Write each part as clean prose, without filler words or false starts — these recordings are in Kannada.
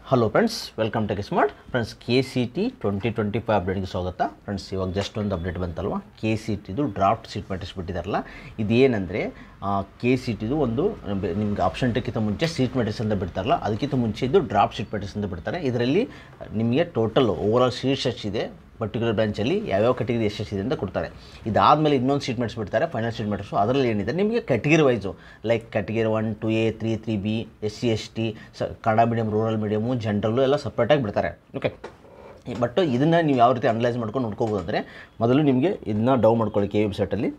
Hello friends, welcome to smart friends. KCT 2025 ಅಪ್ಡೇಟ್ಗೆ ಸ್ವಾಗತ ಫ್ರೆಂಡ್ಸ್. ಇವಾಗ ಜಸ್ಟ್ ಒಂದು ಅಪ್ಡೇಟ್ ಬಂತಲ್ವ, KCTದು ಡ್ರಾಫ್ಟ್ ಸೀಟ್ ಮ್ಯಾಟ್ರಿಕ್ಸ್ ಬಿಟ್ಟಿದ್ದಾರಲ್ಲ. ಇದೇನೆಂದರೆ KCTದು ಒಂದು ನಿಮ್ಗೆ ಆಪ್ಷನ್ ಟೆಕ್ಕಿಂತ ಮುಂಚೆ ಸೀಟ್ ಮ್ಯಾಟ್ರಿಕ್ಸ್ ಅಂತ ಬಿಡ್ತಾರಲ್ಲ, ಅದಕ್ಕಿಂತ ಮುಂಚೆ ಇದು ಡ್ರಾಫ್ಟ್ ಸೀಟ್ ಮ್ಯಾಟ್ರಿಕ್ಸ್ ಅಂತ ಬಿಡ್ತಾರೆ. ಇದರಲ್ಲಿ ನಿಮಗೆ ಟೋಟಲ್ ಓವರಾಲ್ ಸೀಟ್ಸ್ ಎಷ್ಟಿದೆ, ಪರ್ಟಿಕ್ಯುಲರ್ ಬ್ರಾಂಚಲ್ಲಿ ಯಾವ್ಯಾವ ಕ್ಯಾಟಗರಿ ಎಷ್ಟೆಷ್ಟಿದೆ ಅಂತ ಕೊಡ್ತಾರೆ. ಇದಾದಮೇಲೆ ಇನ್ನೊಂದು ಸೀಟ್ ಮ್ಯಾಟ್ರಿಕ್ಸ್ ಬಿಡ್ತಾರೆ, ಫೈನಲ್ ಸೀಟ್ ಮ್ಯಾಟ್ರಿಕ್ಸು. ಅದರಲ್ಲಿ ಏನಿದೆ ನಿಮಗೆ category wise, like category 1, 2A, 3, 3B, SC ST, Kannada medium, rural medium, general ಎಲ್ಲ ಸಪ್ರೇಟಾಗಿ ಬಿಡ್ತಾರೆ. ಓಕೆ, ಬಟ್ ಇದನ್ನು ನೀವು ಯಾವ ರೀತಿ ಅನಲೈಸ್ ಮಾಡ್ಕೊಂಡು ನೋಡ್ಕೋಬೋದು ಅಂದರೆ, ಮೊದಲು ನಿಮಗೆ ಇದನ್ನ ಡೌನ್ ಮಾಡ್ಕೊಳ್ಳಿ ಕೆ ವೆಬ್ಸೈಟಲ್ಲಿ.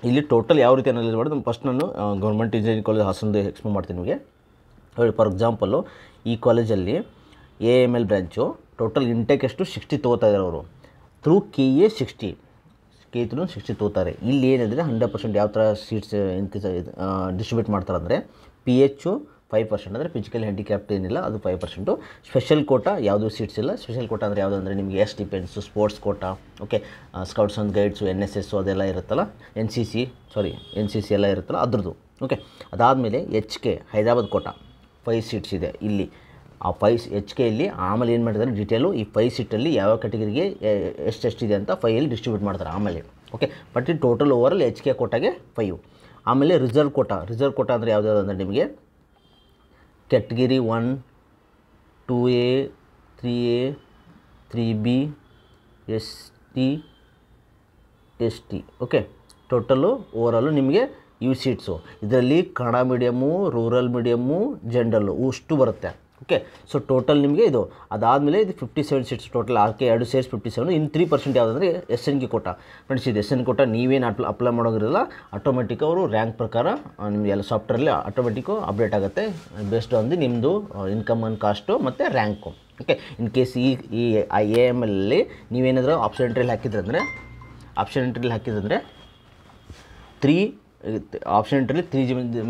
ಇಲ್ಲಿ ಟೋಟಲ್ ಯಾವ ರೀತಿ ಅನಲೈಸ್ ಮಾಡೋದು, ಫಸ್ಟ್ ನಾನು ಗೌರ್ಮೆಂಟ್ ಇಂಜಿನಿಯರಿಂಗ್ ಕಾಲೇಜ್ ಹಾಸನದು ಎಕ್ಸ್ಪ್ಲೇನ್ ಮಾಡ್ತೀನಿ ನಿಮಗೆ. ಫಾರ್ ಎಕ್ಸಾಂಪಲ್ಲು, ಈ ಕಾಲೇಜಲ್ಲಿ AML ಬ್ರ್ಯಾಂಚು ಟೋಟಲ್ ಇಂಟೇಕ್ ಎಷ್ಟು 60 ತೊಗೋತಾ ಇದ್ದಾರೆ ಅವರು. ಥ್ರೂ KA 60 ತೊಗೋತಾರೆ. ಇಲ್ಲಿ ಏನಿದ್ರೆ 100% ಯಾವ ಥರ ಸೀಟ್ಸ್ ಡಿಸ್ಟ್ರಿಬ್ಯೂಟ್ ಮಾಡ್ತಾರೆ ಅಂದರೆ, PH 5%, ಅಂದರೆ ಫಿಸಿಕಲ್ ಹ್ಯಾಂಡಿಕ್ಯಾಪ್ಟ್ ಏನಿಲ್ಲ ಅದು 5%. ಸ್ಪೆಷಲ್ ಕೋಟಾ ಯಾವುದೂ ಸೀಟ್ಸ್ ಇಲ್ಲ. ಸ್ಪೆಷಲ್ ಕೋಟಾ ಅಂದರೆ ಯಾವುದು ಅಂದರೆ ನಿಮಗೆ as depends, sports quota, okay, scouts and guides, NSS ಅದೆಲ್ಲ ಇರುತ್ತಲ್ಲ, NCC ಎಲ್ಲ ಇರುತ್ತಲ್ಲ ಅದ್ರದ್ದು. ಓಕೆ, ಅದಾದಮೇಲೆ HK ಹೈದರಾಬಾದ್ ಕೋಟಾ 5 ಸೀಟ್ಸ್ ಇದೆ ಇಲ್ಲಿ. ಆ 5 HK ಇಲ್ಲಿ ಆಮೇಲೆ ಏನು ಮಾಡಿದ್ದಾರೆ ಡೀಟೇಲು, ಈ 5 ಸೀಟಲ್ಲಿ ಯಾವ ಕ್ಯಾಟಗರಿಗೆ ಎಷ್ಟೆಷ್ಟಿದೆ ಅಂತ 5 ಡಿಸ್ಟ್ರಿಬ್ಯೂಟ್ ಮಾಡ್ತಾರೆ ಆಮೇಲೆ. ಓಕೆ, ಬಟ್ ಈ ಟೋಟಲ್ ಓವರಲ್ಲಿ HK ಕೋಟಾಗೆ 5. ಆಮೇಲೆ ರಿಸರ್ವ್ ಕೋಟಾ ಅಂದರೆ ಯಾವ್ದು ಅಂದರೆ ನಿಮಗೆ category 1, 2A, 3A, 3B, ST. Okay, total overall ನಿಮಗೆ ಇವು ಸೀಟ್ಸು. ಇದರಲ್ಲಿ ಕನ್ನಡ ಮೀಡಿಯಮ್ಮು, ರೂರಲ್ ಮೀಡಿಯಮ್ಮು, ಜನರಲ್ಲು ಅಷ್ಟು ಬರುತ್ತೆ. ಓಕೆ, ಸೊ ಟೋಟಲ್ ನಿಮಗೆ ಇದು. ಅದಾದಮೇಲೆ ಇದು 57 ಸೀಟ್ಸ್ ಟೋಟಲ್. ಆಕೆ 2 ಸೇರ್ಸ್ 57. ಇನ್ನು 3% ಯಾವುದಂದರೆ SNK ಕೋಟಾ. ಫ್ರೆಂಡ್ಸ್, ಇದು SNK ಕೋಟಾ ನೀವೇನು ಅಪ್ಲೈ ಮಾಡೋದಿರಲ್ಲ, ಆಟೋಮೆಟಿಕ್ ಅವರು ರ್ಯಾಂಕ್ ಪ್ರಕಾರ ನಿಮಗೆ ಎಲ್ಲ ಸಾಫ್ಟ್ವೇರಲ್ಲಿ ಆಟೋಮೆಟಿಕ್ಕು ಅಪ್ಡೇಟ್ ಆಗುತ್ತೆ ಬೇಸ್ಡ್ ಆನ್ ದಿ ನಿಮ್ಮದು ಇನ್ಕಮ್ ಆ್ಯಂಡ್ ಕಾಸ್ಟು ಮತ್ತು ರ್ಯಾಂಕು. ಓಕೆ, ಇನ್ ಕೇಸ್ ಈ AMLಲ್ಲಿ ನೀವೇನಾದರೂ ಆಪ್ಷನ್ ಎಂಟ್ರಿಯಲ್ಲಿ ಹಾಕಿದ್ರಂದರೆ 3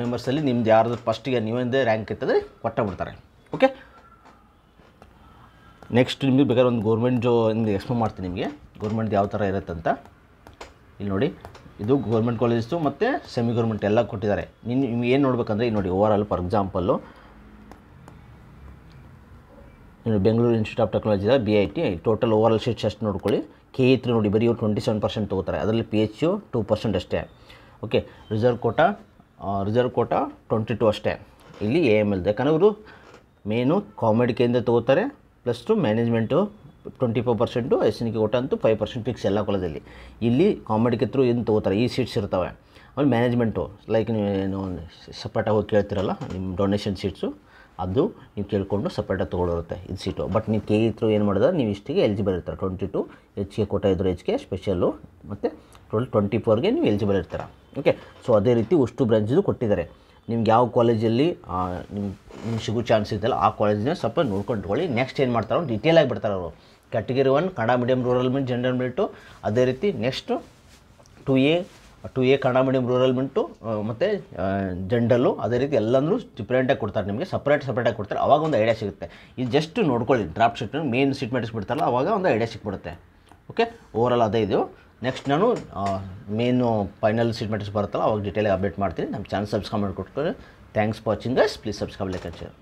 ಮೆಂಬರ್ಸಲ್ಲಿ ನಿಮ್ದು ಯಾರ್ದು ಫಸ್ಟಿಗೆ ನೀವೊಂದೇ ರ್ಯಾಂಕ್ ಇರ್ತದೆ ಕೊಟ್ಟಾಗ್ಬಿಡ್ತಾರೆ. ಓಕೆ, ನೆಕ್ಸ್ಟ್ ನಿಮಗೆ ಬೇಕಾದ್ರೆ ಒಂದು ಗೌರ್ಮೆಂಟ್ ನಿಮಗೆ ಎಕ್ಸ್ಪ್ಲೇನ್ ಮಾಡ್ತೀನಿ ನಿಮಗೆ ಗೌರ್ಮೆಂಟ್ ಯಾವ ಥರ ಇರುತ್ತೆ ಅಂತ. ಇಲ್ಲಿ ನೋಡಿ, ಇದು ಗೌರ್ಮೆಂಟ್ ಕಾಲೇಜು ಮತ್ತು ಸೆಮಿ ಗೌರ್ಮೆಂಟ್ ಎಲ್ಲ ಕೊಟ್ಟಿದ್ದಾರೆ. ನಿಮ್ಗೆ ಏನು ನೋಡ್ಬೇಕಂದ್ರೆ ಇಲ್ಲಿ ನೋಡಿ, overall for example Bengaluru institute of technology BIT total overall seats ಎಷ್ಟು ನೋಡ್ಕೊಳ್ಳಿ. KE3 ನೋಡಿ, ಬರೀ ಇವರು 27% ತೊಗೋತಾರೆ. ಅದರಲ್ಲಿ PH 2% ಅಷ್ಟೇ. ಓಕೆ, ರಿಸರ್ವ್ ಕೋಟಾ 22 ಅಷ್ಟೇ. ಇಲ್ಲಿ AML ಯಾಕಂದರೆ ಇವರು ಮೇನು ಕಾಮಿಡಿ ಕೇಂದ್ರ ತೊಗೋತಾರೆ, ಪ್ಲಸ್ಟು ಮ್ಯಾನೇಜ್ಮೆಂಟು 24%, SNK ಕೋಟಾ ಅಂತೂ 5% ಫಿಕ್ಸ್ ಎಲ್ಲ ಕಾಲೇಜಲ್ಲಿ. ಇಲ್ಲಿ ಕಾಮಿಡಿಗೆ ಥ್ರೂ ಏನು ತೊಗೋತಾರೆ ಈ ಸೀಟ್ಸ್ ಇರ್ತವೆ. ಆಮೇಲೆ ಮ್ಯಾನೇಜ್ಮೆಂಟು ಲೈಕ್ ನೀವೇನು ಸಪ್ರೇಟಾಗಿ ಹೋಗಿ ಕೇಳ್ತಿರಲ್ಲ ನಿಮ್ಮ ಡೊನೇಷನ್ ಸೀಟ್ಸು, ಅದು ನೀವು ಕೇಳಿಕೊಂಡು ಸಪ್ರೇಟಾಗಿ ತೊಗೊಳಿರುತ್ತೆ ಇದು ಸೀಟು. ಬಟ್ ನೀವು KE ಥ್ರೂ ಏನು ಮಾಡಿದ್ರೆ ನೀವು ಇಷ್ಟಿಗೆ ಎಲಿಜಿಬಲ್ ಇರ್ತಾರೆ. 22 HK ಕೋಟಾ ಇದ್ದರು HK ಸ್ಪೆಷಲ್ಲು, ಮತ್ತು 24ಗೆ ನೀವು ಎಲಿಜಿಬಲ್ ಇರ್ತೀರ. ಓಕೆ, ಸೊ ಅದೇ ರೀತಿ ಅಷ್ಟು ಬ್ರಾಂಚಿದು ಕೊಟ್ಟಿದ್ದಾರೆ. ನಿಮ್ಗೆ ಯಾವ ಕಾಲೇಜಲ್ಲಿ ನಿಮ್ಗೆ ಸಿಗೋ ಚಾನ್ಸ್ ಇದೆಯಲ್ಲ ಆ ಕಾಲೇಜಿನ ಸ್ವಲ್ಪ ನೋಡ್ಕೊಂಡು ನೆಕ್ಸ್ಟ್ ಏನು ಮಾಡ್ತಾರೋ ಡೀಟೇಲಾಗಿ ಬಿಡ್ತಾರೆ ಅವರು. Category 1 Kannada medium, rural medium, general mint. ಅದೇ ರೀತಿ next 2A Kannada medium, rural mint ಮತ್ತು ಜನರಲ್ಲು. ಅದೇ ರೀತಿ ಎಲ್ಲಂದ್ರೂ ಡಿಫ್ರೆಂಟಾಗಿ ಕೊಡ್ತಾರೆ ನಿಮಗೆ, ಸಪ್ರೇಟಾಗಿ ಕೊಡ್ತಾರೆ. ಅವಾಗ ಒಂದು ಐಡಿಯಾ ಸಿಗುತ್ತೆ. ಇದು ಜಸ್ಟ್ ನೋಡ್ಕೊಳ್ಳಿ draft seat main seat matrix ಬಿಡ್ತಾರಲ್ಲ ಅವಾಗ ಒಂದು ಐಡಿಯಾ ಸಿಕ್ಬಿಡುತ್ತೆ. ಓಕೆ, ಓವರಾಲ್ ಅದೇ ಇದು. ನೆಕ್ಸ್ಟ್ ನಾನು ಮೇನು ಫೈನಲ್ ಸೀಟ್ ಮ್ಯಾಟ್ರಿಕ್ಸ್ ಬರುತ್ತಲ್ಲ ಅವಾಗ ಡೀಟೇಲಾಗಿ ಅಪ್ಡೇಟ್ ಮಾಡ್ತೀನಿ. ನಮ್ಮ ಚಾನಲ್ ಸಬ್ಸ್ಕ್ರೈಬ್ ಮಾಡಿಕೊಟ್ಕೊಂಡು thanks for watching guys. Please subscribe, like and share.